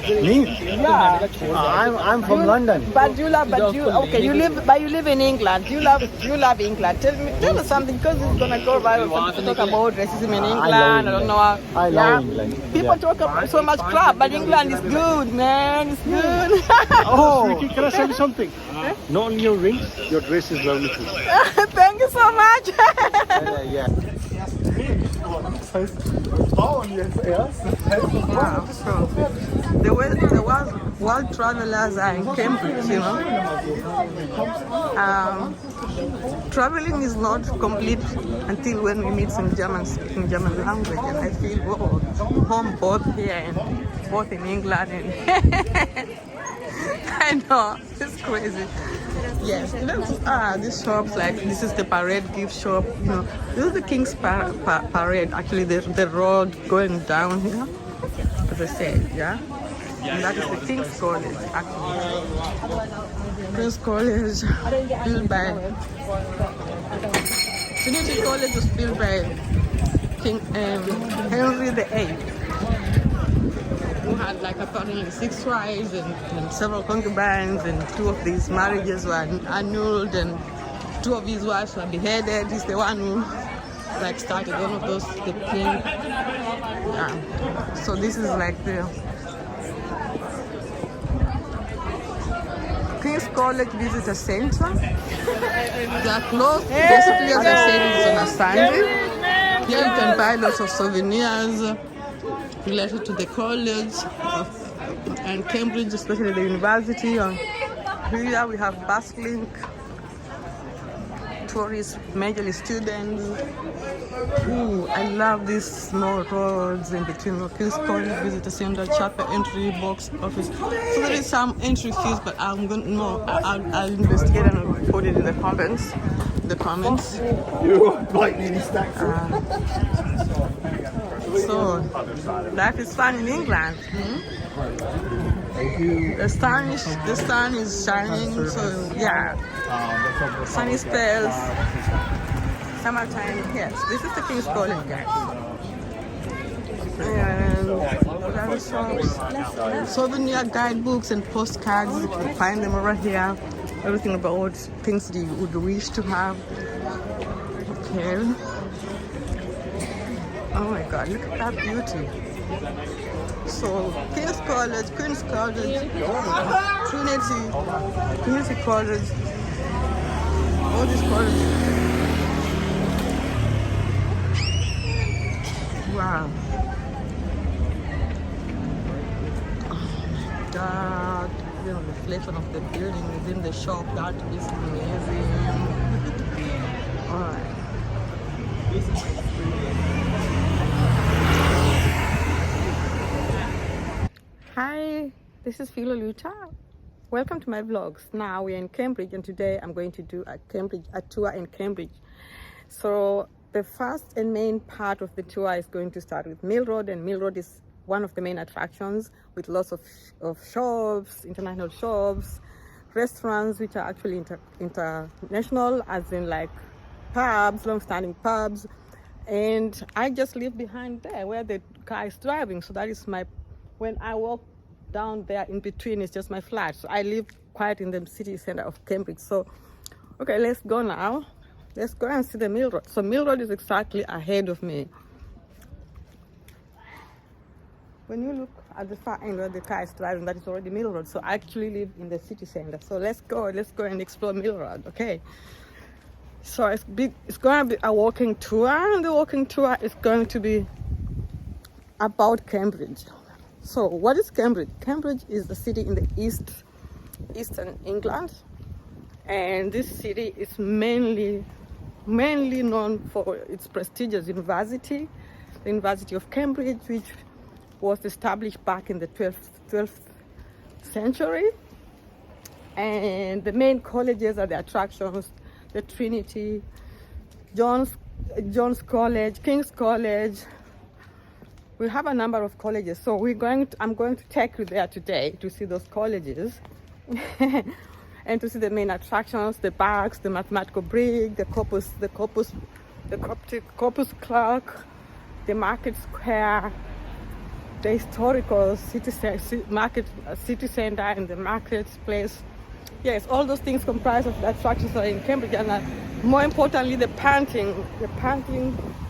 Me? Yeah. I'm from London. But you live in England. You love England. Tell us something, because it's gonna go viral. Some people talk about racism in England. I don't know. I love England. People talk about so much crap, but England is good, man. It's good. Oh, Ricky, can I tell you something? Not only your ring, your dress is lovely too. Thank you so much. Yeah. Wow, so the world travelers are in Cambridge, you know. Traveling is not complete until when we meet some Germans speaking German language, and I feel home both here and both in England. And I know, it's crazy. Yes, even these shops, like this is the parade gift shop, you know. This is the King's Parade, actually the road going down here, as I said, yeah. And that is the King's College, actually. King's College, built by Trinity College was built by King Henry VIII, who had like apparently 6 wives and several concubines, and 2 of these marriages were annulled, and 2 of his wives were beheaded. He's the one who like started one of those, the king. Yeah. So this is like the King's College Visitor Center. They are closed basically, as I said, it's on a Sunday. Here you can buy lots of souvenirs related to the college and Cambridge, especially the university. Here we have bus link, tourists, majorly students. Ooh, I love these small roads in between King's College Visitor Center, chapel entry, box office. So there is some entry fees, but I'm going to know. I'll investigate and I'll put it in the comments. You're like nearly stacked. So life is fun in England. Thank you. The sun is shining, so yeah. Sunny spells. Summertime, yes. This is the King's College, guys. And what are the shops? Souvenir guidebooks and postcards. You can find them over here. Everything about things that you would wish to have. Okay. Oh my God, look at that beauty. So, King's College, Queen's College, Trinity College, all these colleges. Wow. Oh my God. The reflection of the building within the shop, that is amazing. Alright. Hi, this is philolutta. Welcome to my vlogs. Now we're in Cambridge, and today I'm going to do a tour in Cambridge. So the first and main part of the tour is going to start with Millroad, and Millroad is one of the main attractions with lots of shops, international shops, restaurants which are actually international, as in like pubs, long-standing pubs. And I just live behind there where the car is driving. So that is when I walk down there in between, it's just my flat. So I live quite in the city center of Cambridge. So, okay, let's go now. Let's go and see the Millroad. So Millroad is exactly ahead of me. When you look at the far end where the car is driving, that is already Millroad. So I actually live in the city center. So let's go and explore Millroad, okay? So it's going to be a walking tour, and the walking tour is going to be about Cambridge. So what is Cambridge? Cambridge is a city in the eastern England, and this city is mainly known for its prestigious university, the University of Cambridge, which was established back in the 12th century. And the main colleges are the attractions: the Trinity, John's College, King's College. We have a number of colleges, so I'm going to take you there today to see those colleges and to see the main attractions: the parks, the mathematical bridge, the Corpus Clock, the market square, the historical market, city center, and the marketplace. Yes, all those things comprise of the attractions that are in Cambridge, and more importantly, the Punting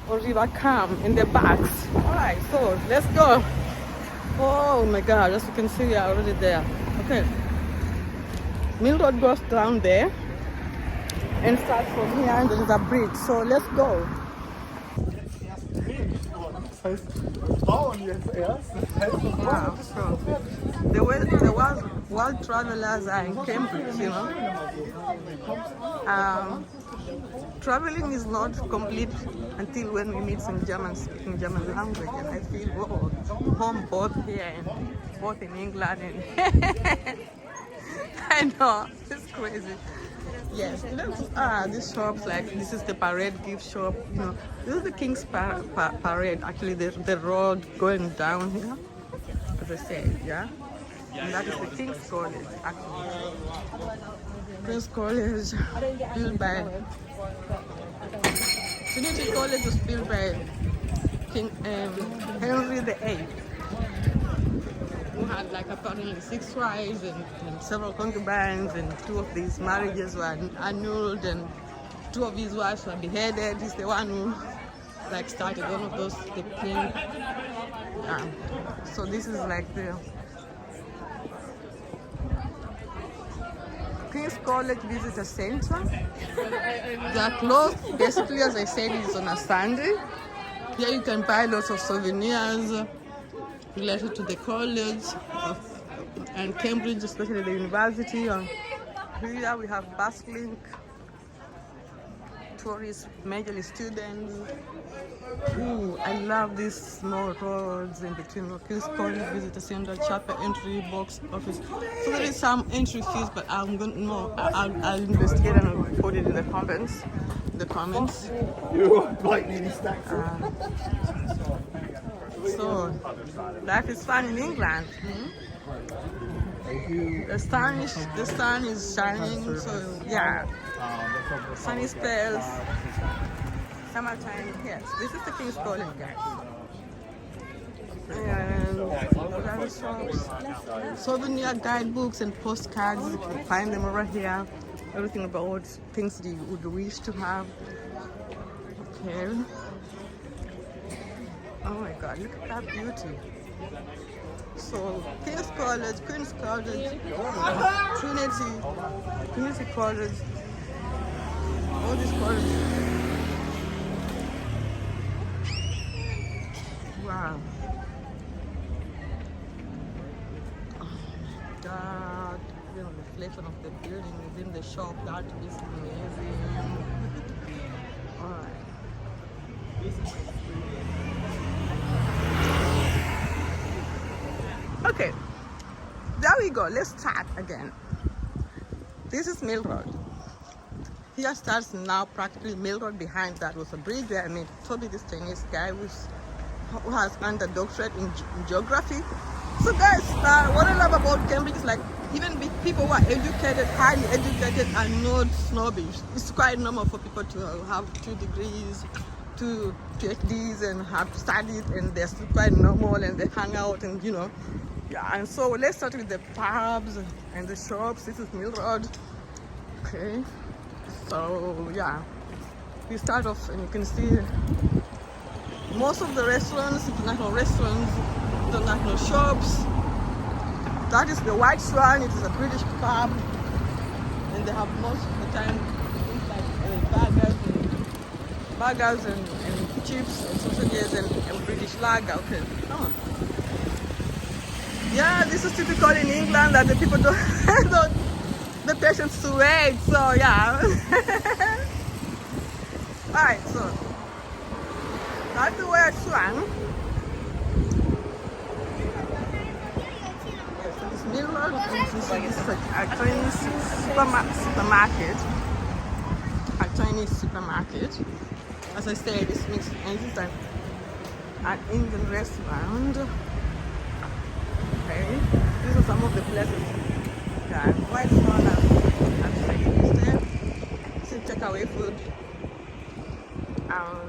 or River Cam in the backs. All right, so let's go. Oh my God, as you can see, we are already there. Okay, Millroad goes down there and starts from here, and there is a bridge. So let's go. Das heißt, Frauen jetzt erst. Wow, so the world travelers are in Cambridge, you know. Traveling is not complete until when we meet some German speaking German language, and I feel home both here and both in England. And I know, it's crazy. Yes, these shops, like this is the parade gift shop, you know. This is the King's Parade, actually the road going down here, as I said, yeah. And that is the King's College, actually. King's College, built by Trinity College was built by King Henry VIII, who had like apparently 6 wives and several concubines, and 2 of these marriages were annulled, and 2 of his wives were beheaded. He's the one who like started one of those, the king. So this is like the King's College Visitor Center. They are closed basically, as I said, it's on a Sunday. Here you can buy lots of souvenirs related to the college and Cambridge, especially the university. Here we have bus link, tourists, majorly students. Ooh, I love these small roads in between King's College Visitor Center, chapel entry, box office. So there is some entry fees, but I'm going to know. I'll investigate and I'll put it in the comments. You like me stacked. So life is fun in England. The sun is shining, so yeah. Sunny spells. Summertime, yes. This is the King's College, guys. And other shops, souvenir guidebooks and postcards. You can find them over here. Everything about things you would wish to have. Okay. Oh my God, look at that beauty. So, King's College, Queen's College, Trinity College, all these colleges. Wow. Oh my God. The reflection of the building within the shop, that is amazing. Alright. Okay, there we go. Let's start again. This is Millroad. Here starts now practically Millroad. Behind that was a bridge where I met Toby, this Chinese guy who has earned a doctorate in geography. So guys, what I love about Cambridge is like even people who are educated, highly educated, are not snobbish. It's quite normal for people to have 2 degrees, 2 PhDs, and have studied, and they're still quite normal, and they hang out, and you know. Yeah, and so let's start with the pubs and the shops. This is Millroad. Okay, so yeah, we start off, and you can see most of the restaurants, international restaurants, international shops. That is the White Swan. It is a British pub, and they have most of the time things like burgers and chips and sausages and British lager. Okay. Oh. Yeah, this is typical in England that the people don't the patience to wait. So yeah. Alright, so that's the White Swan. Millroad, this is a Chinese supermarket. A Chinese supermarket. As I said, this makes an Indian restaurant. Okay, these are some of the places. Yeah, White Swan and Chinese there. It's a takeaway food.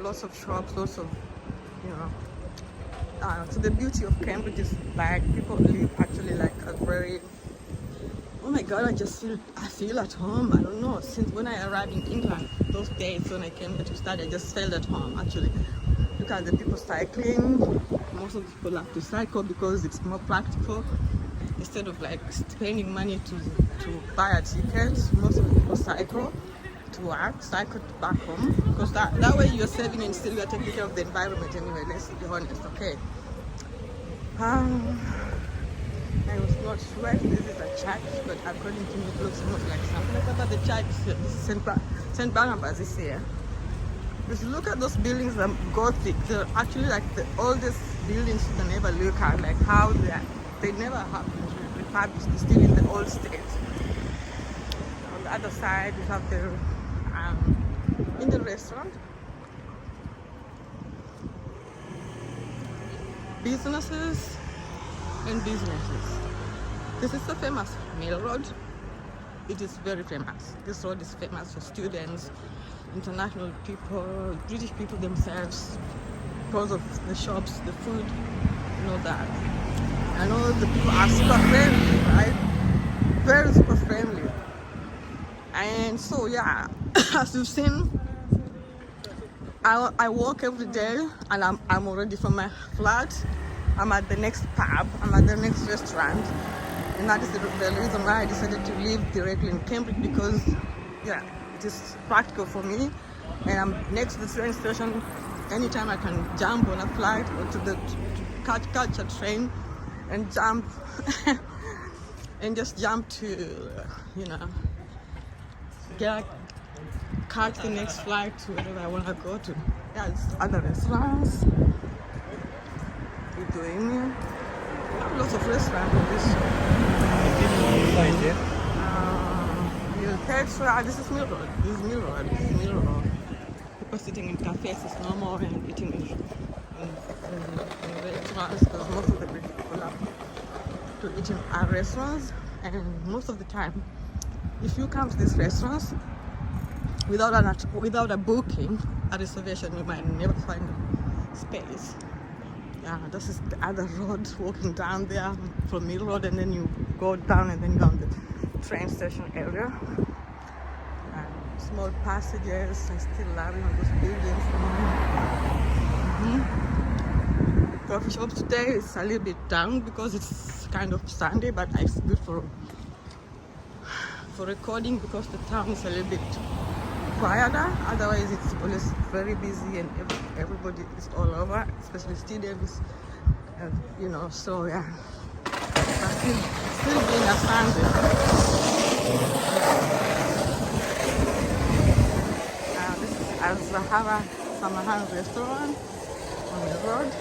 Lots of shops, lots of, you know, So the beauty of Cambridge is like people live actually like a very, oh my god, I feel at home. I don't know, since when I arrived in England, those days when I came here to study, I just felt at home actually. Look at the people cycling. Most of the people have to cycle because it's more practical. Instead of like spending money to buy a ticket, most of the people cycle to work, cycle back home, because that way you're saving and still you're taking care of the environment anyway, let's be honest, okay? I was not sure if this is a church, but according to me it looks almost like something like that. But the church is St. Barnabas is here. Just look at those buildings, that Gothic. They're actually like the oldest buildings you can ever look at, like how they never have been refurbished. They're still in the old state. On the other side, we have the in the restaurant, businesses and businesses. This is the famous Millroad. It is very famous. This road is famous for students, international people, British people themselves, because of the shops, the food, and all that. I know the people are super friendly, right? Very super friendly. And so yeah, as you've seen, I walk every day, and I'm already from my flat. I'm at the next pub, I'm at the next restaurant, and that is the reason why I decided to live directly in Cambridge, because yeah, it is practical for me, and I'm next to the train station. Anytime I can jump on a flight or to catch a train and jump and just jump to, you know, catch the next flight to wherever I want to go to. Yeah, it's other restaurants. Lithuania. Lots of restaurants in this. Petra. This is Millroad. This is Millroad. This is Millroad. People sitting in cafes is normal, and eating in restaurants, because most of the British people love to eat in our restaurants. And most of the time, if you come to these restaurants without a booking, a reservation, you might never find a space. Yeah, this is the other road, walking down there from Millroad, and then you go down and then you're on the train station area. Small passages, I still love those buildings. Coffee shops today is a little bit down because it's kind of Sunday, but it's good for recording because the town is a little bit quieter. Otherwise it's always very busy and everybody is all over, especially students, you know, so yeah, but still being a Sunday. This is Al-Zahara Samahan restaurant on the road.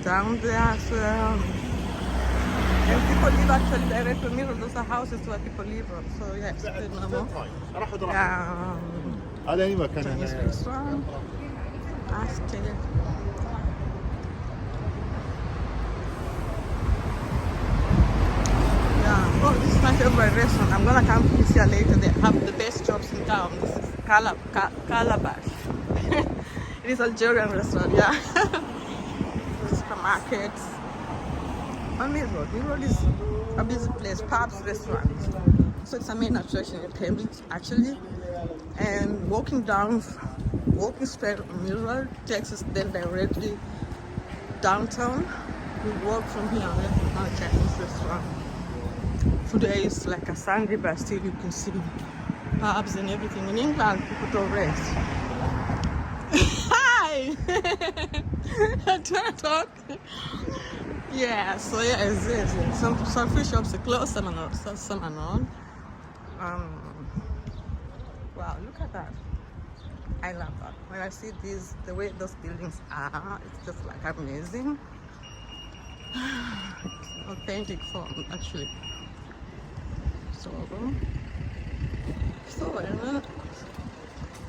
Down there as well. And people live actually directly near those are houses where people live on. So yeah, it's good normal. Yeah. Chinese restaurant. Yeah. Oh, this is my favorite restaurant. I'm gonna come to this here later. They have the best shops in town. This is Calabash. It is Algerian restaurant, yeah. Supermarkets. On Millroad. Millroad is a busy place, pubs, restaurants. So it's a main attraction in Cambridge actually. And walking straight on Millroad takes us then directly downtown. We walk from here and left from our Chinese restaurant. Today is like a Sunday, but still you can see pubs and everything. In England, people don't rest. Hi! I try to talk. Yeah, so yeah, it's this. Some fish shops are closed, some are not. Wow, look at that. I love that. When I see the way those buildings are, it's just like amazing. It's authentic form, actually. So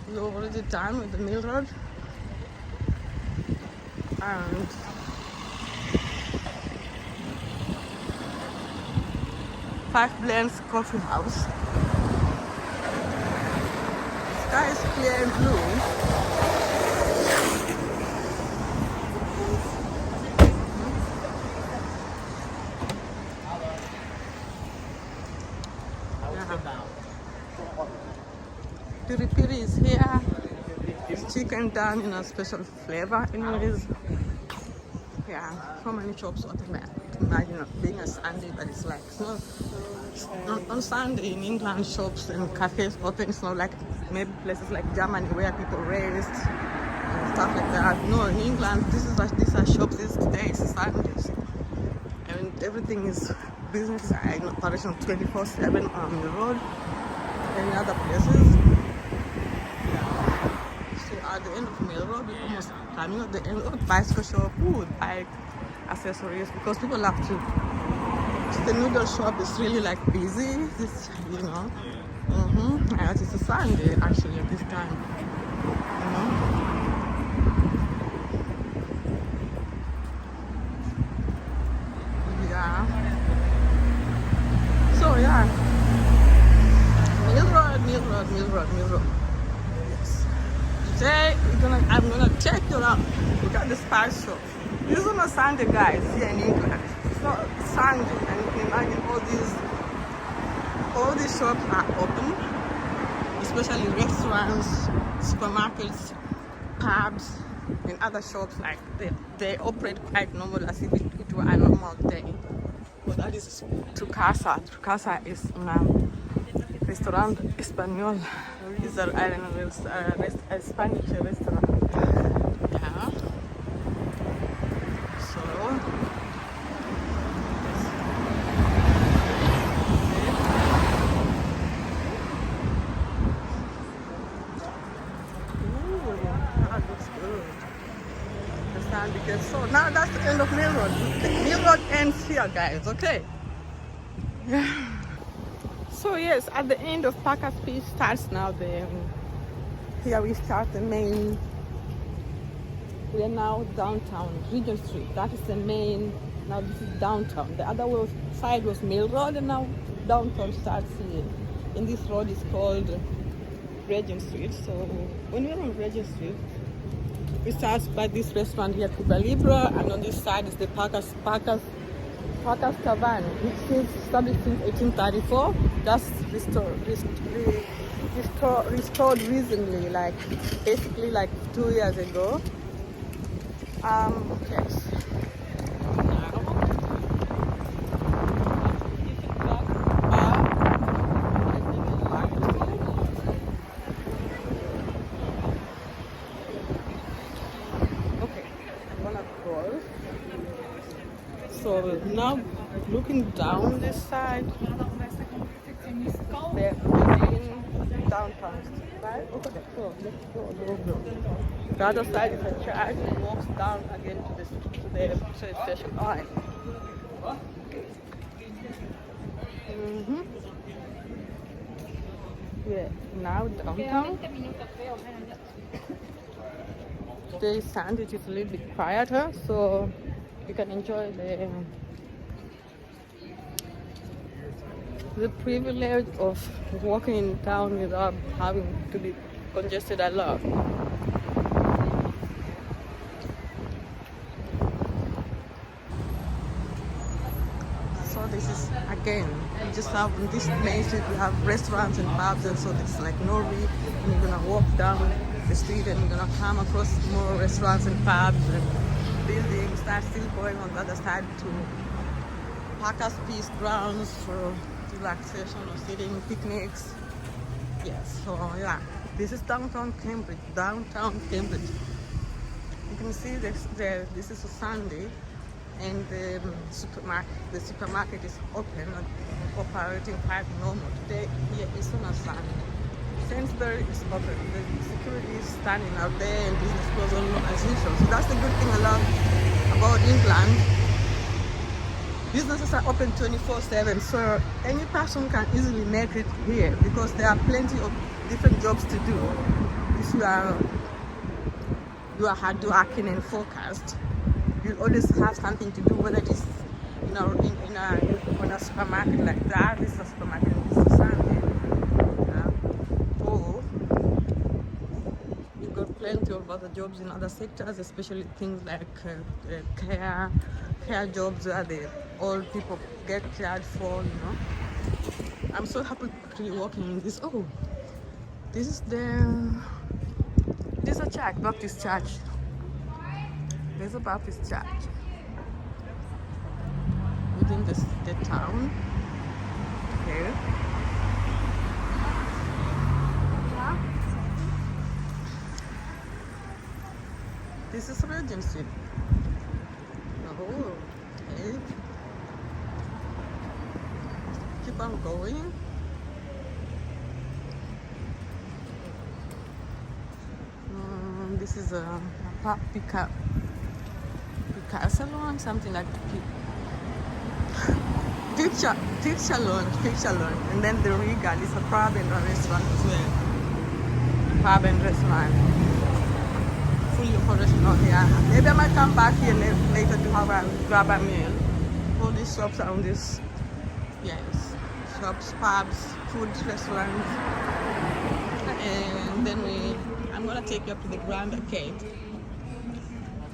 we're already done with the Millroad, and Five Blends Coffee House. Sky is clear and blue. Piri piri is here. It's chicken done in a special flavor. Anyways, yeah, so many shops open there. Imagine being a Sunday, but it's like on Sunday in England, shops and cafes open. It's not like maybe places like Germany where people rest and stuff like that. No, in England, these are shops. Today is Sundays, and everything is business in operation 24/7 on the road and other places. At the end of Millroad, we're almost coming at the end of bicycle shop, food, bike accessories, because people have to. The noodle shop is really like busy, this, you know. And it's a Sunday actually at this time, you know. Yeah. So yeah, Millroad. Today I'm gonna take you around. Look at the spice shop. This is on a Sunday, guys, here in England. It's not Sunday, and you can imagine all these shops are open, especially restaurants, supermarkets, pubs, and other shops. Like they operate quite normal as if it were a normal day. But that is to casa. Casa is Restaurant Español. It's a Spanish restaurant. Yeah. So that looks good. So now that's the end of Millroad. Millroad ends here, guys. Okay. Yeah. So yes, at the end of Parker's Piece starts now here we start the main. We are now downtown, Regent Street. That is the main. Now this is downtown. The other side was Millroad, and now downtown starts here. And this road is called Regent Street. So when we're on Regent Street, we start by this restaurant here, Cuba Libre, and on this side is the Parker's Tavern, which is established in 1834, just restored recently, like basically like 2 years ago. Yes. Okay, I'm gonna close. So now looking down this side, they're in downtown, right? Okay, so let's go. The other side is a church and walks down again to the train station. All right. Yeah, now downtown. Today Sunday is a little bit quieter, so you can enjoy the privilege of walking in town without having to be congested a lot. So this is again, we just have on this main street we have restaurants and pubs, and so there's like no reef, and you're gonna walk down the street and you're gonna come across more restaurants and pubs and buildings that are still going on the other side to Parker's Piece grounds for relaxation or sitting, picnics. Yes, so yeah, this is downtown Cambridge. You can see this is a Sunday, and the supermarket is open and operating quite normal. Today here is on a Sunday. Sainsbury is open. The security is standing out there, and business goes on as usual. So that's the good thing about England. Businesses are open 24/7, so any person can easily make it here because there are plenty of different jobs to do. If you are hardworking and focused, you'll always have something to do, whether it is in a on a supermarket like that. This is a supermarket in Mr. Sunday. Or you've got plenty of other jobs in other sectors, especially things like care jobs where the old people get cared for, you know. I'm so happy actually walking in this. Oh, this is a church, Baptist church. There's a Baptist church within the town. Okay. This is Regent Street. Oh, okay. Keep on going. This is a pickup salon, something like picture salon. And then the Regal is a pub and a restaurant as well. Pub and restaurant. Fully operational here. Maybe I might come back here later to grab a meal. All these shops are on this. Yes. Shops, pubs, food restaurants. And then I'm gonna take you up to the Grand Arcade.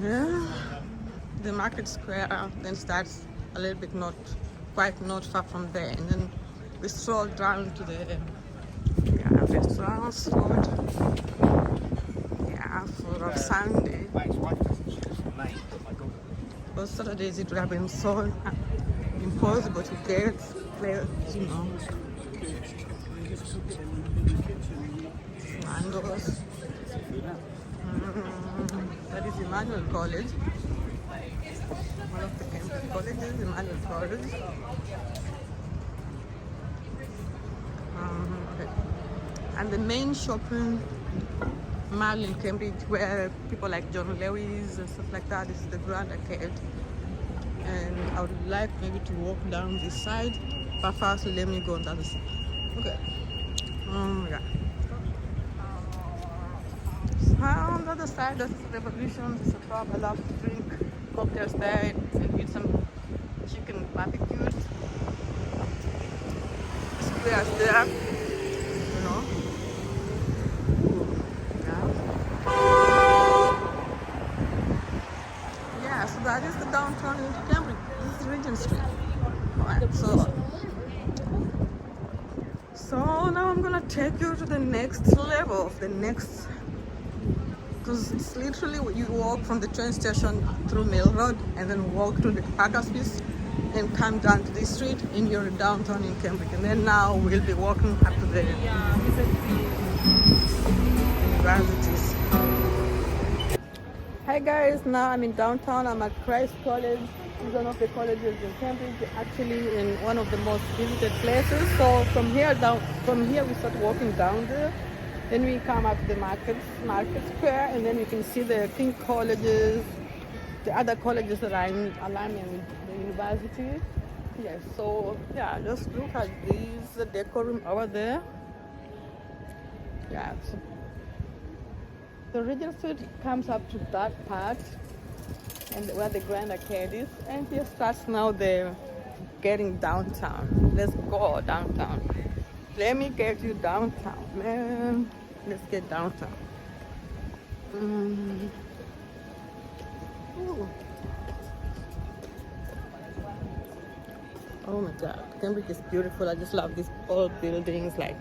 Yeah. The market square then starts a little bit not far from there, and then we stroll down to the restaurants food. Yeah, for Sunday. But Saturdays it would have been so impossible to get places, you know. Mangoes. That is Emmanuel College. One of the campus colleges, Emmanuel College. Okay. And the main shopping mall in Cambridge where people like John Lewis and stuff like that is the Grand Arcade. And I would like maybe to walk down this side, but first let me go on the other side. Okay. Yeah. On the other side, that's Revolution. It's a pub. I love to drink cocktails there and eat some chicken barbecue. Squares there, you know. Yeah, so that is the downtown in Cambridge. This is Regent Street. Alright, so now I'm gonna take you to the next level of the next. Because it's literally you walk from the train station through Millroad and then walk to the Parker Space and come down to this street and you're downtown in Cambridge. And then now we'll be walking up to the universities. Hi guys, now I'm in downtown. I'm at Christ College. It's one of the colleges in Cambridge, actually in one of the most visited places. So from here we start walking down there. Then we come up to the market square, and then you can see the King colleges, the other colleges that are in alignment with the university. Yes, so yeah, just look at the decorum over there. Yeah, so the Regent Street comes up to that part, and where the Grand Arcade is, and here starts now the getting downtown. Let's go downtown. Let me get you downtown, man. Let's get downtown. Oh my God, Cambridge is beautiful. I just love these old buildings, like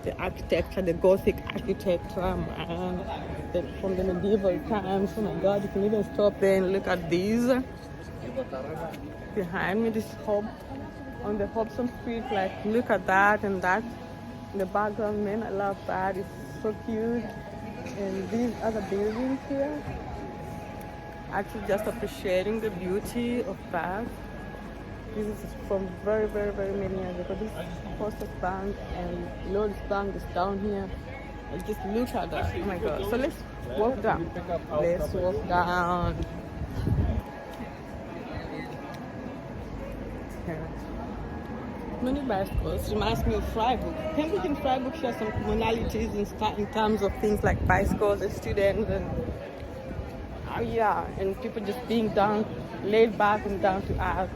the architecture, the Gothic architecture, man. From the medieval times. Oh my God, you can even stop there and look at these. Behind me, this hub on the Hobson Street, like look at that and that in the background, man. I love that. It's so cute. And these other buildings here, actually just appreciating the beauty of that. This is from very, very, very many years ago. This is Postal Bank and Lloyd's Bank is down here. And just look at that. Oh my God. So let's walk down. Let's walk down. Many bicycles reminds me of Freiburg. Cambridge and Freiburg share some commonalities in terms of things like bicycles and students and yeah, and people just being down, laid back and down to earth.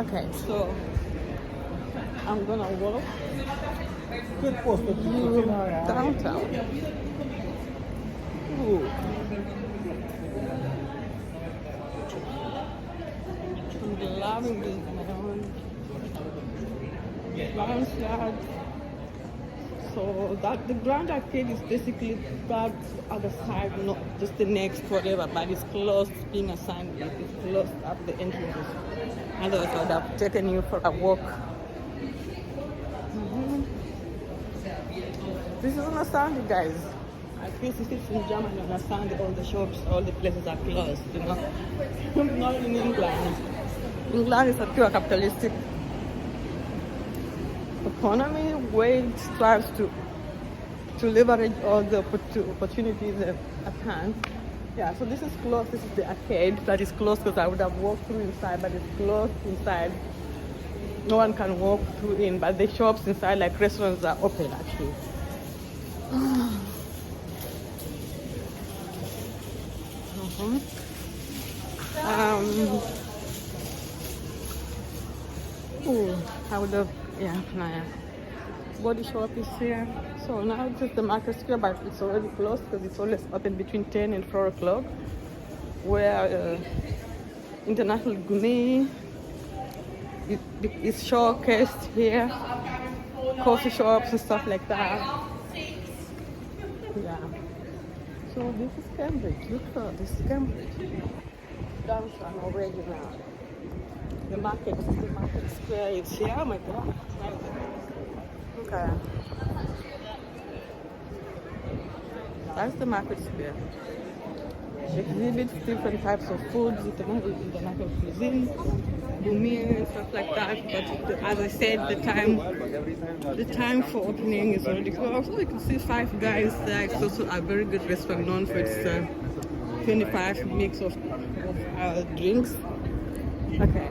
Okay, so I'm gonna walk Good post, but through downtown. Ooh. I'm loving this lounge yard. So that the Grand Arcade is basically that other side, not just the next whatever, but it's closed, being assigned, it's closed at the entrances. Otherwise I would have taken you for a walk. This is on a Sunday, guys. At least if it's in Germany on a Sunday, all the shops, all the places are closed, you know. Not in England. England is a pure capitalistic economy where it strives to leverage all the opportunities at hand. Yeah, so this is closed. This is the arcade that is closed because I would have walked through inside, but it's closed inside. No one can walk through in, but the shops inside, like restaurants, are open actually. I would have, yeah, Body Shop is here. So now it's just the market square, but it's already closed because it's always open between 10 and 4 o'clock, where international gourmet is showcased here, coffee shops and stuff like that. Yeah. So this is Cambridge. Look for this is Cambridge. Downtown already now. The market square is here. Oh my God. Okay. That's the market square. Exhibits different types of foods, international cuisine, gourmet and stuff like that. But as I said, the time for opening is already closed. So you can see Five Guys there. It's also a very good restaurant known for its 25 mix of drinks. Okay.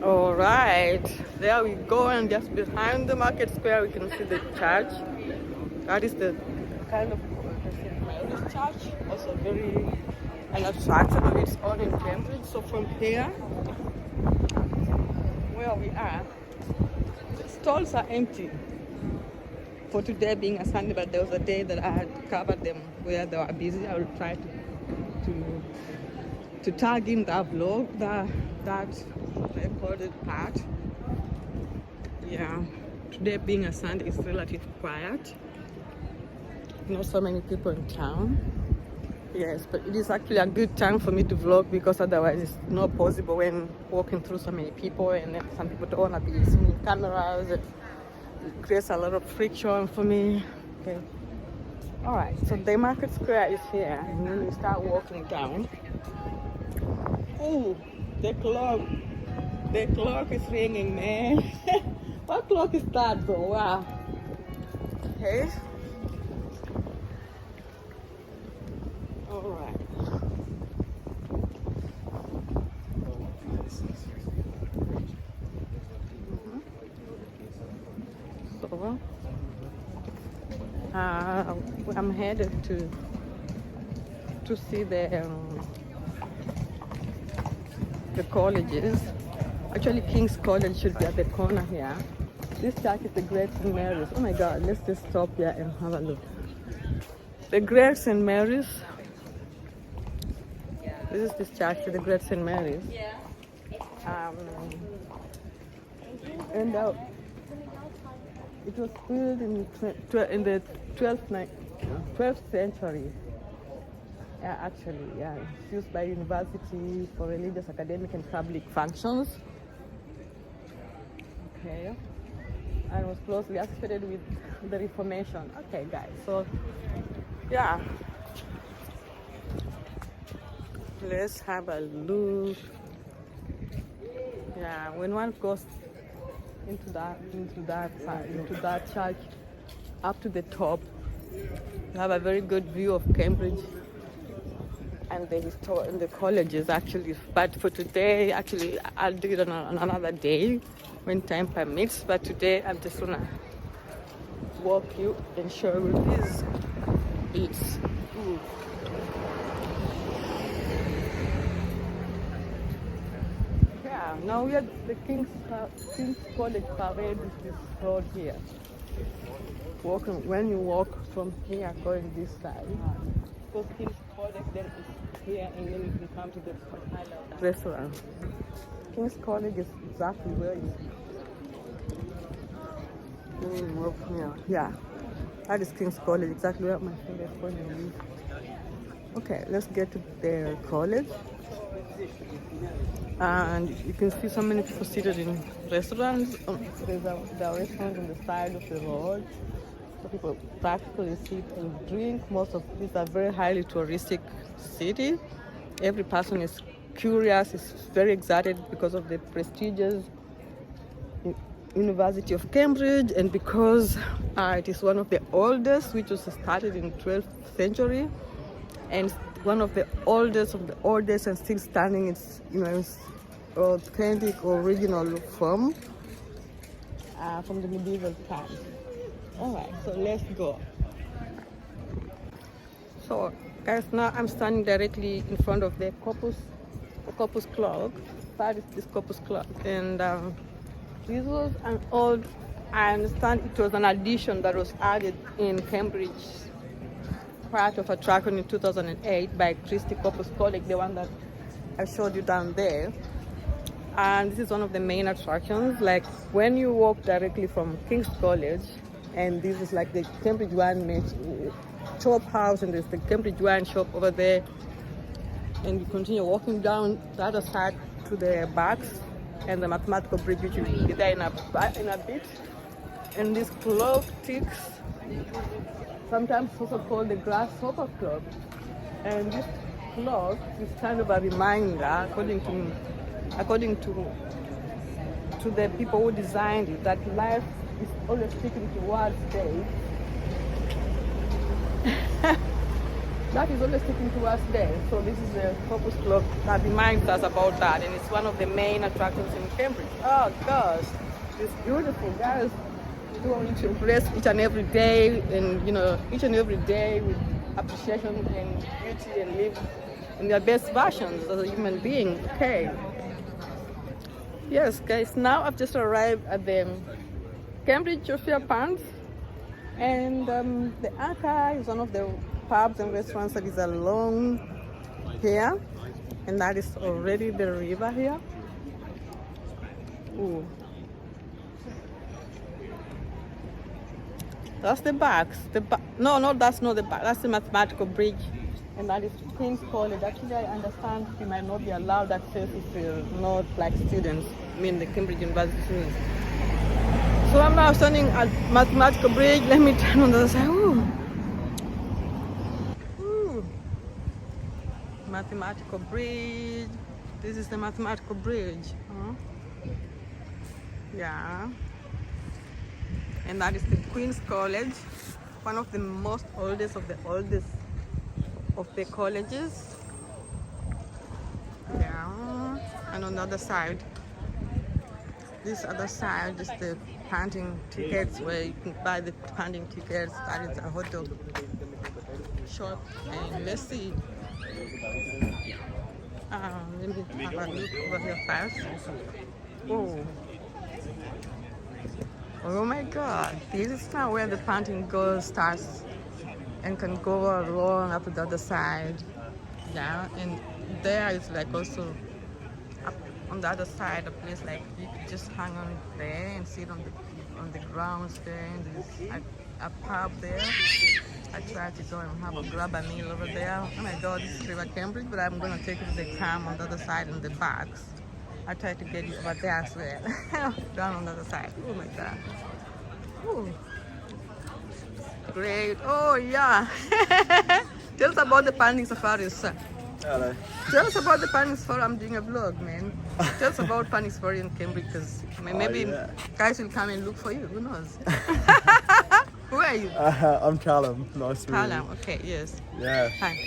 All right, there we go, and just behind the market square we can see the church. That is the kind of this church, also very an attraction of its own in Cambridge. So from here, where we are, the stalls are empty. For today being a Sunday, but there was a day that I had covered them where they were busy. I will try to tag in that vlog, that recorded part. Yeah, today being a Sunday is relatively quiet. Not so many people in town. Yes, but it is actually a good time for me to vlog because otherwise it's not possible when walking through so many people, and then some people don't want to be seeing cameras. It creates a lot of friction for me. Okay. All right, so the market square is here, and then you start walking down. Oh, the clock is ringing, man. What clock is that, though? Wow. Okay. All right. So, I'm headed to see the colleges. Actually, King's College should be at the corner here. This church is the Great St. Mary's. Oh my God, let's just stop here and have a look. The Great St. Mary's. This is this church, the Great St. Mary's. And it was built in the 12th century. Yeah, actually, yeah. It's used by university for religious, academic, and public functions. Okay. And was closely associated with the Reformation. Okay, guys. So, yeah. Let's have a look. Yeah, when one goes into that church, up to the top, you have a very good view of Cambridge and the colleges actually. But for today, actually, I'll do it on another day when time permits. But today, I'm just gonna walk you and show you this is. Yeah, now we are the King's College Parade is this road here. Walking, when you walk from here going this side, because King's College then is here and then you can come to the restaurant. King's College is exactly where it is. Yeah, that is King's College, exactly where my favorite college is. Okay, let's get to their college. And you can see so many people seated in restaurants. There's a restaurant on the side of the road. So people practically sit and drink. Most of these are very highly touristic city. Every person is curious, is very excited because of the prestigious University of Cambridge and because it is one of the oldest, which was started in 12th century, and one of the oldest and still standing. It's its authentic original form from the medieval times. All right, so let's go. So guys, now I'm standing directly in front of the Corpus clock. That is this Corpus clock, and this was an old. I understand it was an addition that was added in Cambridge, part of attraction in 2008 by Christie Corpus College, the one that I showed you down there. And this is one of the main attractions. Like when you walk directly from King's College, and this is like the Cambridge Wine Shop House, and there's the Cambridge Wine Shop over there. And you continue walking down the other side to the backs and the mathematical bridge, which will be there in a bit. And this clock ticks, sometimes also called the Grasshopper Clock. And this clock is kind of a reminder, according to the people who designed it, that life is always ticking towards day. That is always ticking towards day. So this is a Corpus clock that reminds us about that, and it's one of the main attractions in Cambridge. Oh gosh, it's beautiful, guys. We want to embrace each and every day, and each and every day with appreciation and beauty, and live in their best versions as a human being. Okay. Yes, guys. Now I've just arrived at the Cambridge Fair Ponds, and the Anchor is one of the pubs and restaurants that is along here, and that is already the river here. Ooh. That's the backs. No, that's not the back. That's the mathematical bridge, and that is King's College. Actually, I understand you might not be allowed access if you're not like students. I mean, the Cambridge University students. So I'm now standing at mathematical bridge. Let me turn on the other side. Ooh. Ooh. Mathematical bridge. This is the mathematical bridge. Yeah. And that is the Queen's College, one of the most oldest of the colleges. Yeah. And on the other side, this other side is the Punting tickets, where you can buy the Punting tickets. That is a hot dog shop. And let's see. Let me have a look over here first. Oh my God, this is now where the Punting starts and can go along up to the other side. Yeah, and there is like also up on the other side a place like you could just hang on there and sit on the grounds there, and there's a pub there. I tried to go and grab a meal over there. Oh my God, this is River Cambridge, but I'm gonna take you to the camp on the other side in the backs. I tried to get you over there as well. Down on the other side. Oh my God. Ooh. Great. Oh yeah. Tell us about the Punting Safari, sir. Hello. Tell us about the Punting Safari. I'm doing a vlog, man. Tell us about Punting Safari in Cambridge, because maybe guys will come and look for you. Who knows? Who are you? I'm Callum. Nice to meet you. Callum. Okay. Yes. Yeah. Hi.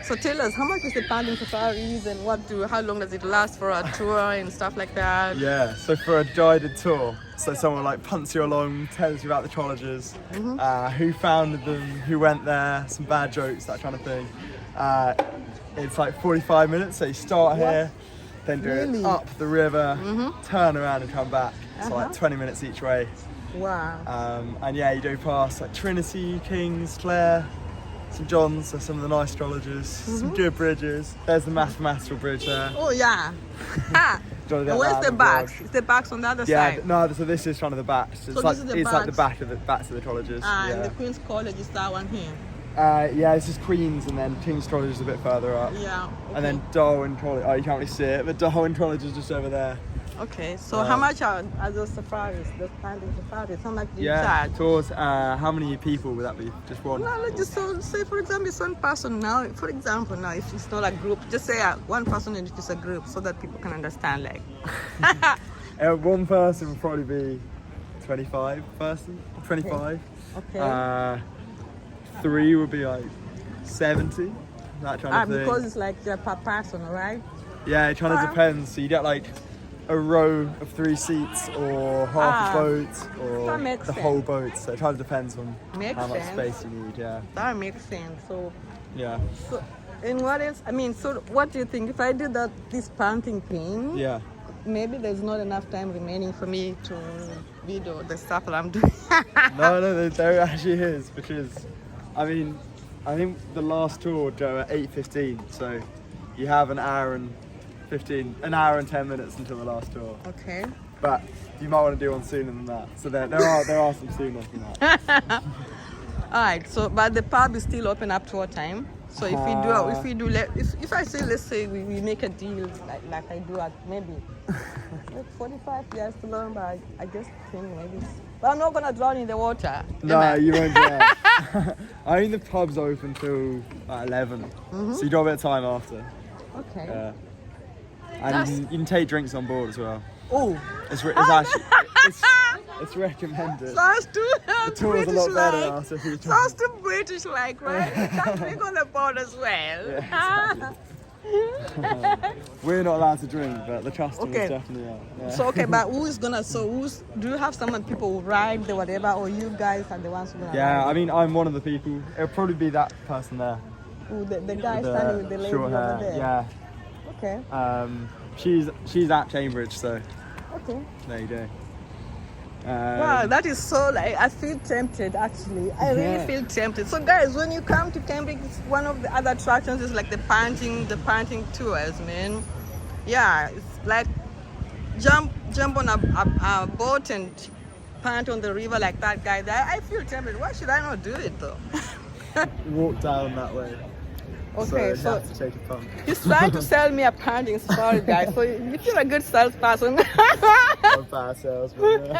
So tell us, how much is the Punting Safaris, and how long does it last for a tour and stuff like that? Yeah, so for a guided tour, so someone like punts you along, tells you about the colleges, who founded them, who went there, some bad jokes, that kind of thing. It's like 45 minutes, so you start here, then do Really? it up the river, turn around and come back. So like 20 minutes each way. Wow. And yeah, you do pass like Trinity, King's, Clare, St John's, so some of the nice colleges, some good bridges. There's the mathematical bridge there. Oh yeah. Do you wanna And get where's that the on backs? board? Is the backs on the other Yeah, side? no, so this is kind of the backs. It's So like this is the it's like the backs. backs of the colleges. And yeah. the Queen's College is that one here. Yeah, this is Queen's, and then King's College is a bit further up. Yeah. Okay. And then Darwin College, oh, you can't really see it, but Darwin College is just over there. Okay, so how much are those safaris, those Punting safaris? How much do you Yeah, charge? tours, how many people would that be? Just one? No, let's just say, for example, it's one person now. For example, now if it's not a group, just say one person and if it's a group, so that people can understand. Like, One person would probably be 25 person, 25. okay. 3 would be like 70, that kind of thing. Because it's like they're per person, right? Yeah, it kind of depends. So you get like a row of 3 seats, or half a boat, or that makes the sense. whole boat. So it kind of depends on Makes how much sense. space you need. Yeah, That makes sense. So, yeah, and what else? I mean, so what do you think? If I do this Punting thing, yeah. maybe there's not enough time remaining for me to video the stuff that I'm doing. No, there actually is, because I mean, I think the last tour would go at 8:15, so you have an hour and 10 minutes until the last tour. Okay. But you might want to do one sooner than that. So there are some sooner than that. All right. So, but the pub is still open up to what time? So if if I say, let's say we make a deal like I do at maybe like 45 years to learn, but I just think maybe. But I'm not gonna drown in the water. No, you won't do that. I think the pub's open till 11, so you got a bit of time after. Okay. Yeah. And you can take drinks on board as well. Oh. It's recommended. Sounds too The tour's a lot better after you drink. Sounds too British like, right? You can drink on the board as well. Yeah, We're not allowed to drink, but the customers Okay. definitely are. Yeah. So okay, but do you have someone people who ride the whatever, or you guys are the ones who gonna Yeah, ride? I mean, I'm one of the people. It'll probably be that person there. Ooh, the guy standing with the lady short over hair. there. Yeah. Okay. She's at Cambridge, so Okay. there you go. Wow, that is so like, I feel tempted actually. I really feel tempted. So guys, when you come to Cambridge, it's one of the other attractions is like the Punting tours, man. Yeah, it's like jump on a boat and punt on the river like that guy there. I feel tempted. Why should I not do it though? Walk down that way. Okay, so you have to take a punt. he's trying to sell me a punting safari, guys. So if you're a good salesperson. I'm a bad salesman.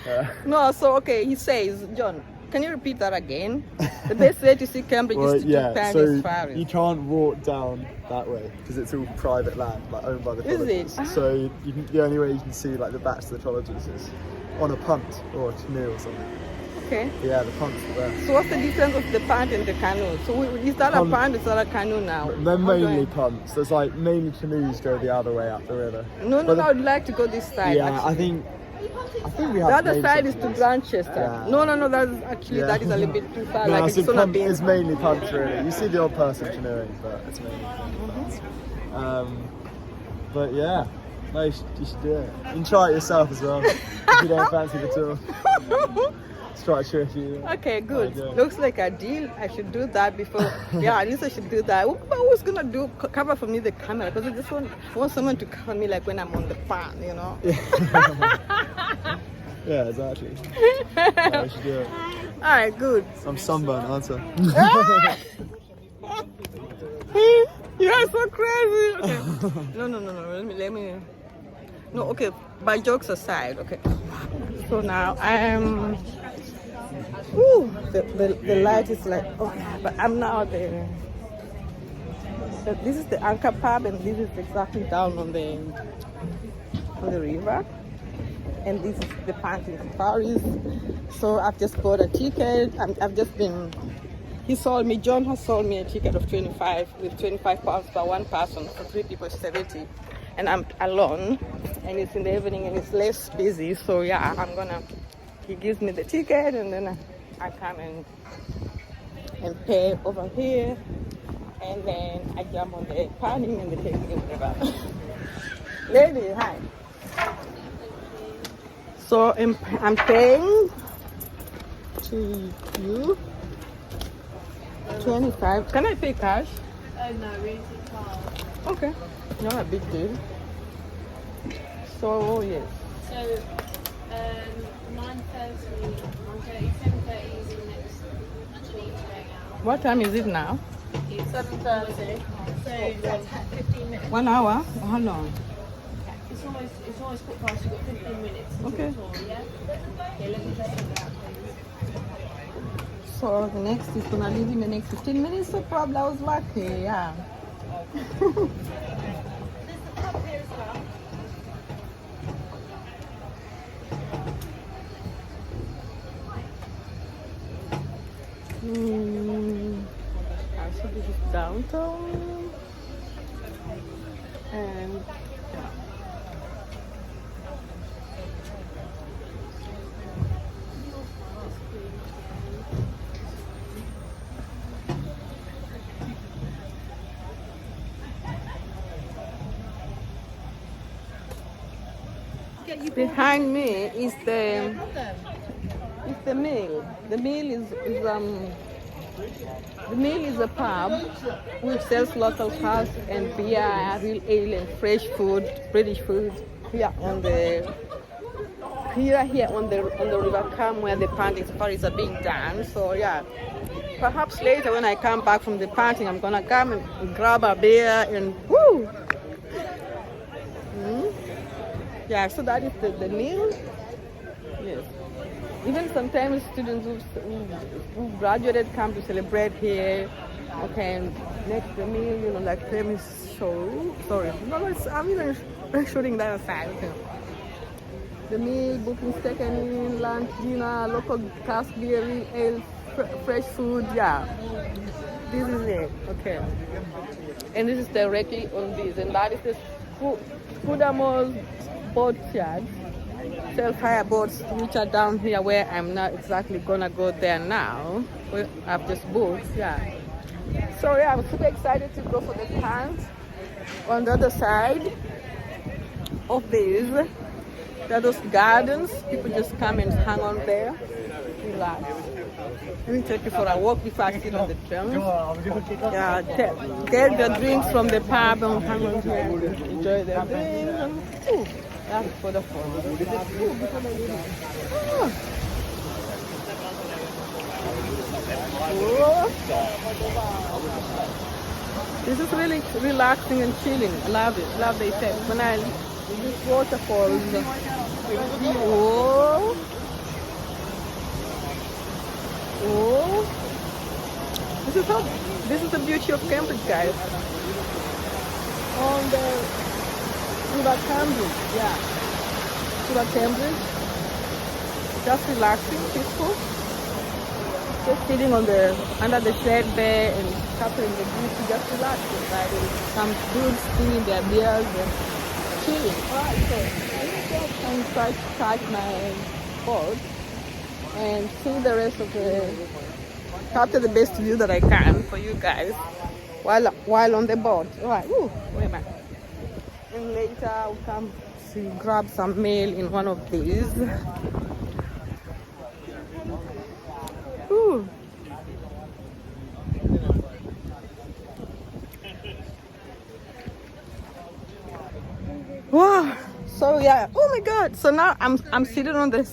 Yeah. No, so okay, he says, John, can you repeat that again? The best way to see Cambridge is to do punting safaris. You can't walk down that way because it's all private land, like owned by the Is colleges. it? So the only way you can see like the backs of the colleges is on a punt or a canoe or something. Okay. Yeah, the punts are there. So what's the difference of the punt and the canoe? So is that a punt? Is that a canoe now? They're How do mainly I- punts. There's like mainly canoes go the other way up the river. No, I'd like to go this side. Yeah, actually. I think we have. The other maybe side is something. to Grantchester. Yeah. No, that is a little bit too far. No, like so it's on a beach. it's mainly punts really. You see the odd person canoeing, but it's mainly punts. But yeah, no, you should do it. You can try it yourself as well if you don't fancy the tour. It's quite tricky. Okay, good. Okay. Looks like a deal. I should do that before. Yeah, at least I should do that. Who's gonna cover for me the camera? Because I just want someone to cover me like when I'm on the pan, you know. Yeah, exactly. Yeah, you should do it. All right, good. I'm sunburned, aren't I? You are so crazy. Okay. No. Let me. No, okay. But jokes aside, okay. So now the light is like, okay, but I'm now there. So this is the anchor pub, and this is exactly down on the river. And this is the Punting safaris. So I've just bought a ticket. John has sold me a ticket of 25 with 25 pounds per one person. For 3 people, it's 70. And I'm alone, and it's in the evening, and it's less busy. So yeah, he gives me the ticket, and then I come and pay over here. and then I jump on the Punting and they take me river. Lady, hi. So I'm paying to you 25. Can I pay cash? No, we need to card. Okay, not a big deal. So yes. So, 9:30, 7:30 is the next meeting going out. What time is it now? It's 7:30. So, that's 15 minutes. 1 hour? Or how long? It's almost quick past. You've got 15 minutes. Until Okay. the tour, yeah? Okay, let me just send it out, please. So the next is gonna leave in the next 15 minutes. So probably I was lucky, yeah. There's a pub here as well. So this is downtown. And behind me is the mill. The mill is a pub which sells local cars and beer, real ale and fresh food, British food here on the River Cam where the Punting safaris are being done. So yeah, perhaps later when I come back from the Punting, I'm gonna come and grab a beer and woo. Yeah, so that is the meal. Yes. Even sometimes students who graduated come to celebrate here. Okay, and next the meal, you know, like famous show. Sorry, no, I'm even shooting that aside. Okay. The meal, bookings taken in, lunch, dinner, local cask beer, real ale, fresh food. Yeah, this is it. Okay, and this is directly on this, and that is the Kudamol boat yard. Self-hire boats which are down here where I'm not exactly gonna go there now. I've just booked, yeah. So yeah, I'm super excited to go for the pants. On the other side of these, there are those gardens. People just come and hang on there, relax. Let me take you for a walk before I sit on the train. Yeah, get the drinks from the pub and hang on here and enjoy the drinks. Ooh, that's for the fun. This is really relaxing and chilling. I love it. Love the effect. When I this waterfalls. Oh. Oh. This is the beauty of Cambridge, guys. On the River Cambridge, yeah. River Cambridge. Just relaxing, peaceful. Just sitting under the shade there and capturing the beauty, just relaxing, right? Some dudes singing their beers and chilling. Alright, so let me go and try to charge my board and see the rest of capture the best view that I can for you guys while on the boat. Alright, wait a minute. And later I'll come to grab some mail in one of these. Ooh. Wow. So yeah. Oh my God. So now I'm sitting on the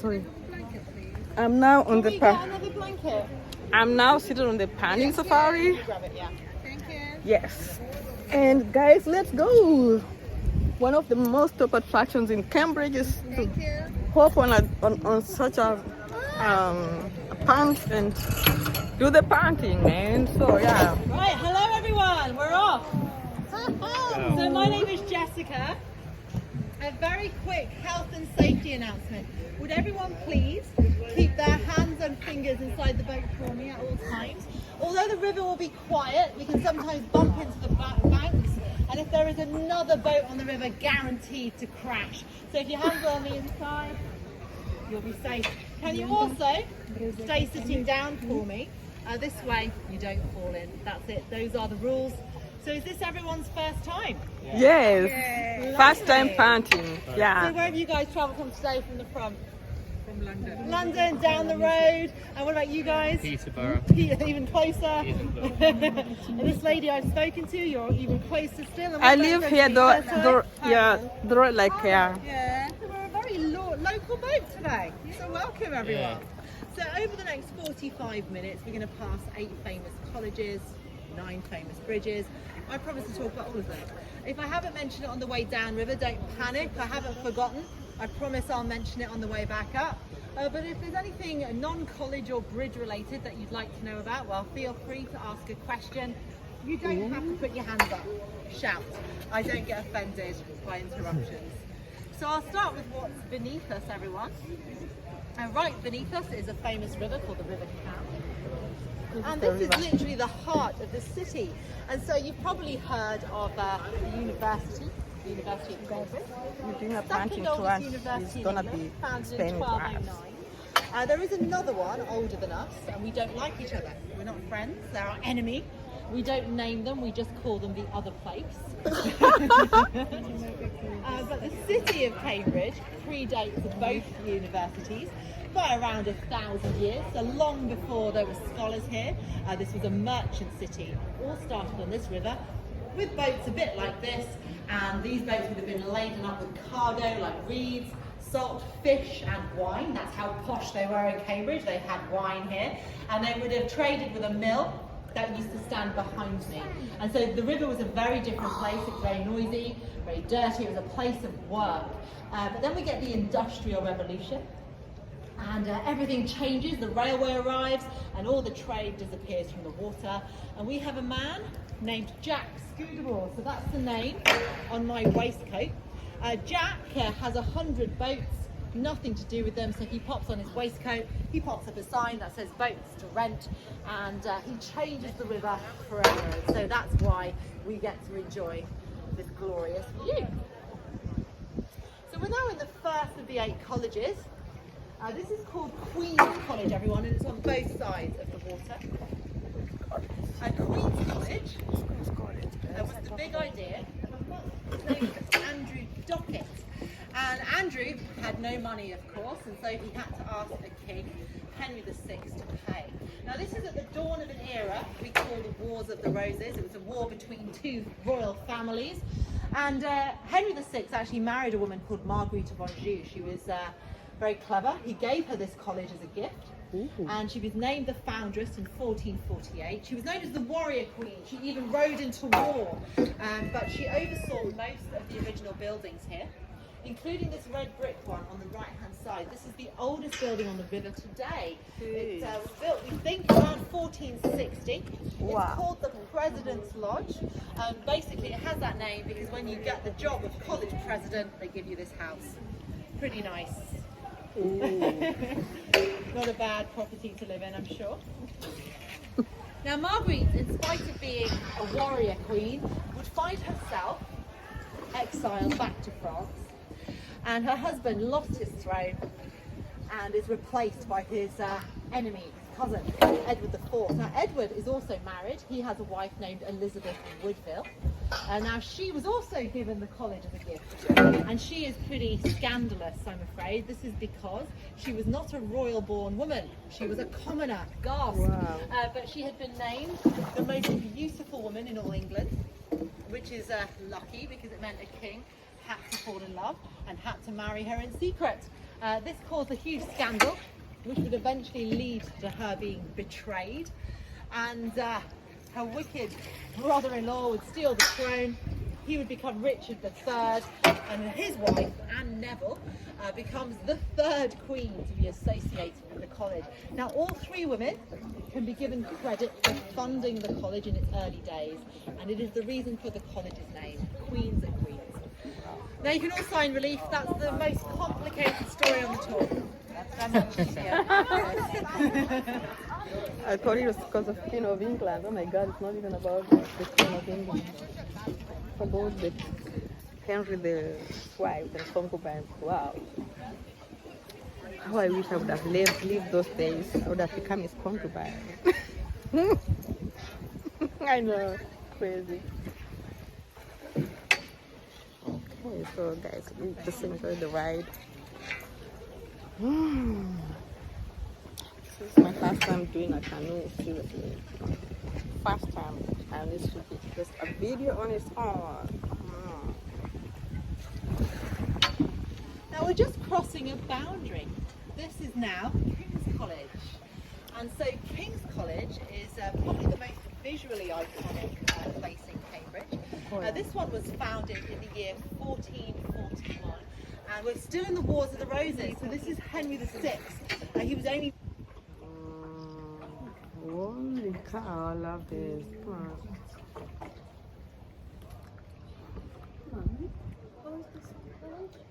I'm now on the Another blanket. I'm now sitting on the Punting safari. Grab it, yeah. Thank you. Yes. And guys, let's go. One of the most top attractions in Cambridge is to hop on such a punt and do the punting, man. So yeah. Right, hello everyone, we're off. So my name is Jessica. A very quick health and safety announcement. Would everyone please keep their hands and fingers inside the boat for me at all times? Although the river will be quiet, we can sometimes bump into the banks, and if there is another boat on the river, guaranteed to crash. So if your hands are on the inside, you'll be safe. Can you also stay sitting down for me? This way, you don't fall in. That's it. Those are the rules. So is this everyone's first time? Yes. First time punting. So Yeah. where have you guys travelled from today from the front? From London. London, down the road. And what about you guys? Peterborough. Even closer. And this lady I've spoken to, you're even closer still. And I what live about here, you? the road like here. Yeah, so we're a very local boat today. So welcome everyone. So over the next 45 minutes, we're going to pass 8 famous colleges, 9 famous bridges. I promise to talk about all of them. If I haven't mentioned it on the way downriver, don't panic. I haven't forgotten. I promise I'll mention it on the way back up. But if there's anything non-college or bridge related that you'd like to know about, well, feel free to ask a question. You don't have to put your hands up. Shout. I don't get offended by interruptions. So I'll start with what's beneath us, everyone. And right beneath us is a famous river called the River Cam. And this is literally the heart of the city. And so you've probably heard of the university of Corpus. We're doing a Second punting oldest tour. university It's in gonna England, be founded in explaining to us. 1209. There is another one older than us, and we don't like each other. We're not friends, they're our enemy. We don't name them, we just call them the other place. But the city of Cambridge predates both universities by around 1,000 years, so long before there were scholars here. This was a merchant city, all started on this river with boats a bit like this, and these boats would have been laden up with cargo like reeds, salt, fish and wine. That's how posh they were in Cambridge. They had wine here, and they would have traded with a mill that used to stand behind me. And so the river was a very different place. It was very noisy, very dirty. It was a place of work. But then we get the Industrial Revolution, and everything changes. The railway arrives, and all the trade disappears from the water. And we have a man named Jack Scudamore. So that's the name on my waistcoat. Jack has 100 boats, nothing to do with them, so he pops on his waistcoat, he pops up a sign that says boats to rent, and he changes the river forever. So that's why we get to enjoy this glorious view. So we're now in the first of the 8 colleges. This is called Queen's College, everyone, and it's on both sides of the water. Queen's College was the big idea of a monk named Andrew Dockett. And Andrew had no money, of course, and so he had to ask the king, Henry VI, to pay. Now this is at the dawn of an era we call the Wars of the Roses. It was a war between 2 royal families. And Henry VI actually married a woman called Marguerite of Anjou. She was very clever. He gave her this college as a gift. And she was named the foundress in 1448. She was known as the warrior queen. She even rode into war, but she oversaw most of the original buildings here, including this red brick one on the right hand side. This is the oldest building on the river today. It was built, we think, around 1460. Wow. It's called the President's Lodge. Basically it has that name because when you get the job of college president, they give you this house. Pretty nice. Not a bad property to live in, I'm sure. Now Marguerite, in spite of being a warrior queen, would find herself exiled back to France, and her husband lost his throne and is replaced by his enemy, his cousin, Edward IV. Now Edward is also married. He has a wife named Elizabeth Woodville. Now she was also given the college as a gift, and she is pretty scandalous, I'm afraid. This is because she was not a royal born woman. She was a commoner, gasp. Wow. But she had been named the most beautiful woman in all England, which is lucky because it meant a king had to fall in love and had to marry her in secret. This caused a huge scandal, which would eventually lead to her being betrayed, and her wicked brother-in-law would steal the throne. He would become Richard III, and his wife, Anne Neville, becomes the 3rd queen to be associated with the college. Now all 3 women can be given credit for funding the college in its early days, and it is the reason for the college's name, Queens and Queens. Now you can all sign relief. That's the most complicated story on the tour. That's much easier. I thought it was because of Queen of England. Oh my God, it's not even about the Queen of England. It's about the Henry the wife and concubines. Wow. How I wish I would have lived those days. I would have become his concubine. I know, crazy. Okay, so guys, we just enjoyed the ride. This is my first time doing a canoe, seriously. First time, and this should be just a video on its own. Now we're just crossing a boundary. This is now King's College. And so King's College is probably the most visually iconic place in Cambridge. This one was founded in the year 1441. And we're still in the Wars of the Roses. So this is Henry VI. He was only... Holy cow, I love this. Come on.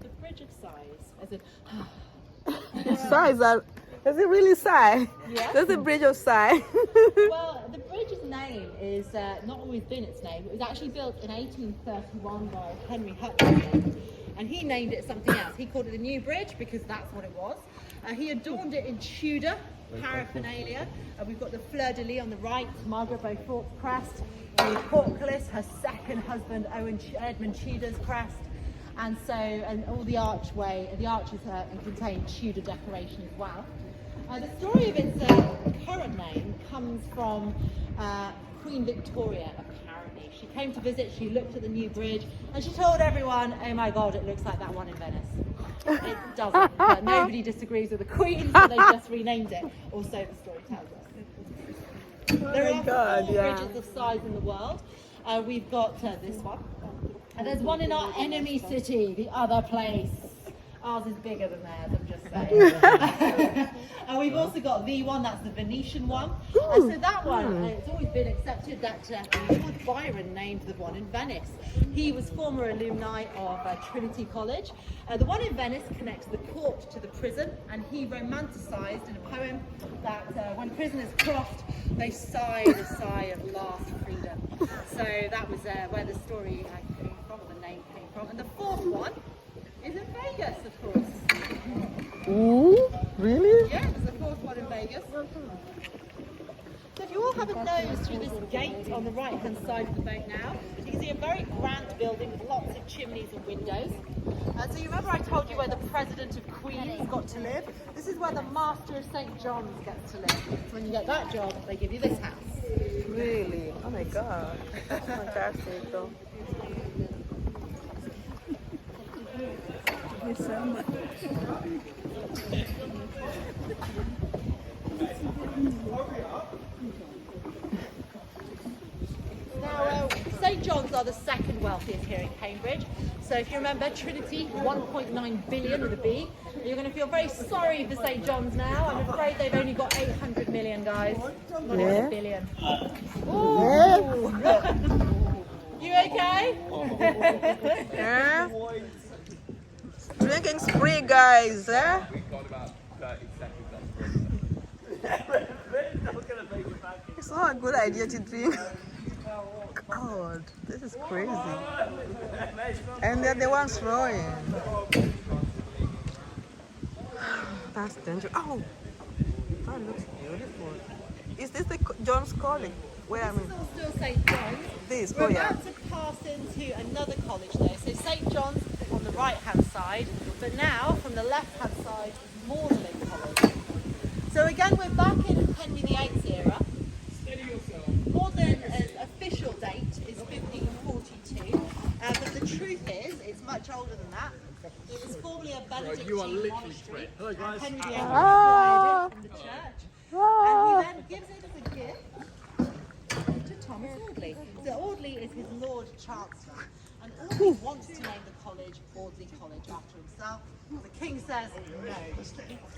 The Bridge of Sighs. As in, Sighs are... Does it really sigh? Yeah. There's a bridge of sigh. well, the bridge's name is not always been its name. It was actually built in 1831 by Henry Hutchinson, and he named it something else. He called it a New Bridge because that's what it was. He adorned it in Tudor paraphernalia. We've got the fleur-de-lis on the right, Margaret Beaufort's crest, the portcullis, her second husband Edmund Tudor's crest. And so, and all the arches contain Tudor decoration as well. The story of its current name comes from Queen Victoria, apparently. She came to visit, she looked at the new bridge, and she told everyone, oh my God, it looks like that one in Venice. It doesn't, but nobody disagrees with the Queen, so they just renamed it, or so the story tells us. There are four bridges of size in the world. We've got this one. And there's one in our enemy city, the other place. Ours is bigger than theirs, I'm just saying. And we've also got the one, that's the Venetian one. And so that one, it's always been accepted that Lord Byron named the one in Venice. He was former alumni of Trinity College. The one in Venice connects the court to the prison, and he romanticised in a poem that when prisoners crossed, they sighed a sigh of last freedom. So that was where the story came from, or the name came from. And the fourth one is in Vegas, of course. Ooh, really? Yeah, there's the fourth one in Vegas. So if you all have a nose through this gate on the right-hand side of the boat now, you can see a very grand building with lots of chimneys and windows. So you remember I told you where the President of Queens got to live? This is where the Master of St. John's gets to live. So when you get that job, they give you this house. Really? Oh my God. That's fantastic though. Now, St. John's are the second wealthiest here in Cambridge. So if you remember, Trinity, 1.9 billion with a B. You're going to feel very sorry for St. John's now. I'm afraid they've only got 800 million, guys. Not even a billion. Ooh. You okay? Yeah. Drinking spree, guys. Eh? We've got about 30 seconds. It's not a good idea to drink. God, this is crazy. And they're the ones throwing. That's dangerous. Oh, that looks beautiful. Is this the John's College? Where I mean? This is all still St. John's. This, We're oh yeah. about to pass into another college though. So St. John's on the right-hand side, but now from the left-hand side is Magdalen College. So again, we're back in Henry VIII's era. Magdalen's official date is 1542, but the truth is, it's much older than that. It was formerly a Benedictine monastery, and Henry VIII was in the church, and he then gives it as a gift to Thomas Audley. So Audley is his Lord Chancellor, and Audley wants to name the college Audley College after himself. The king says no.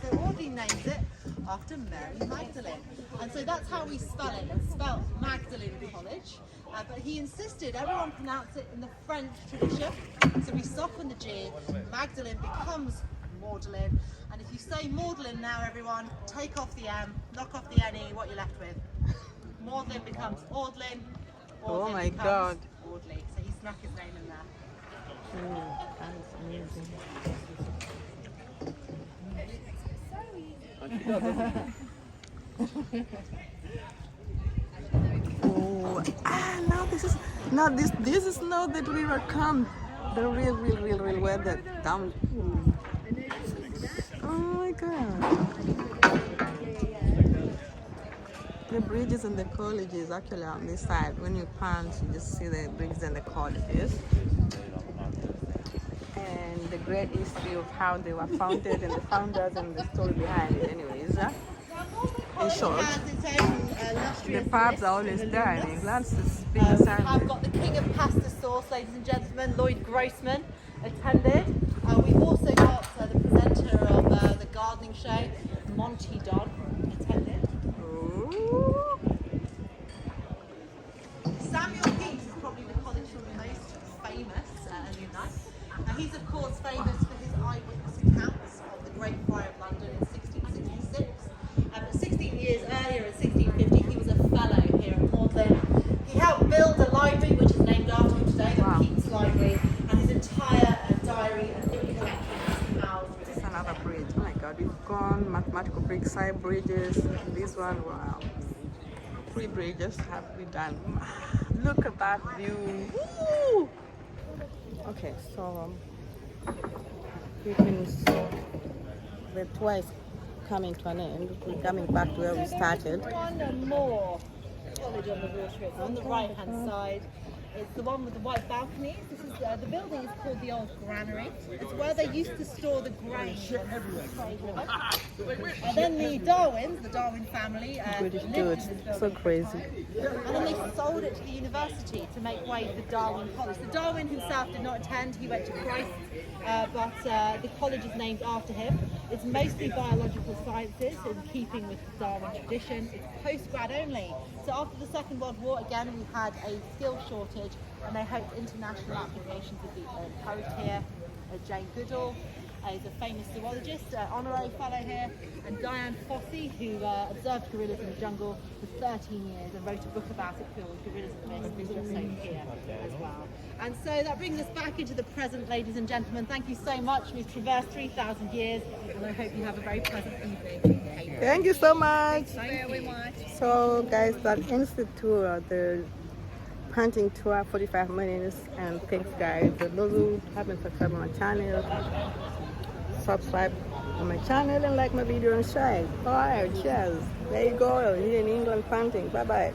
So Audley names it after Mary Magdalene. And so that's how we spell it. It's spelled Magdalen College. But he insisted everyone pronounce it in the French tradition. So we soften the G, Magdalene becomes Magdalen. And if you say Magdalen now, everyone, take off the M, knock off the NE, what you're left with. Magdalen becomes Audlin. Oh my God. Audley. So he snuck his name in there. That's amazing. Oh, this is not the river come. The real weather down. Oh my god. The bridges and the colleges actually on this side. When you punch, you just see the bridges and the colleges. And the great history of how they were founded and the founders and the story behind it anyways. In short, the pubs are always there in England. I've got the king of pasta sauce, ladies and gentlemen, Lloyd Grossman, attended. We've also got the presenter of the gardening show, Monty Don, attended. Ooh. Samuel Pepys is probably the college's most famous alumni. He's of course famous for his eyewitness accounts of the Great Fire of London in 1666. But 16 years earlier, in 1650, he was a fellow here at Magdalen. He helped build a library which is named after him today, the Pepys Library, and his entire diary and book collection is housed within. This is another bridge. Oh my god, we've gone mathematical brick side bridges. This one, wow. 3 bridges have we done. Look at that view. Woo! Okay, so the tour is coming to an end. We're coming back to where we started. One more college on the water. It's on the right hand side. It's the one with the white balconies. This is the building is called the Old Granary. It's where they used to store the grain. And then the Darwin family, British lived dudes, in this building so for a crazy. time. And then they sold it to the university to make way for Darwin College. The Darwin himself did not attend. He went to Christ, but the college is named after him. It's mostly biological sciences in keeping with the Darwin tradition. It's postgrad only. So after the Second World War, again, we had a skill shortage, and they hoped international applications would be encouraged here. Jane Goodall is a famous zoologist, honorary fellow here, and Diane Fossey, who observed gorillas in the jungle for 13 years and wrote a book about it called Gorillas of the Mist, is also here as well. And so that brings us back into the present, ladies and gentlemen. Thank you so much. We've traversed 3,000 years, and I hope you have a very pleasant evening. Thank you so much. Very much. So guys, that ends the tour, the Punting tour, 45 minutes, and thanks guys. For those who haven't subscribed on my channel, subscribe on my channel and like my video and share. Alright, cheers. There you go, here in England, Punting. Bye bye.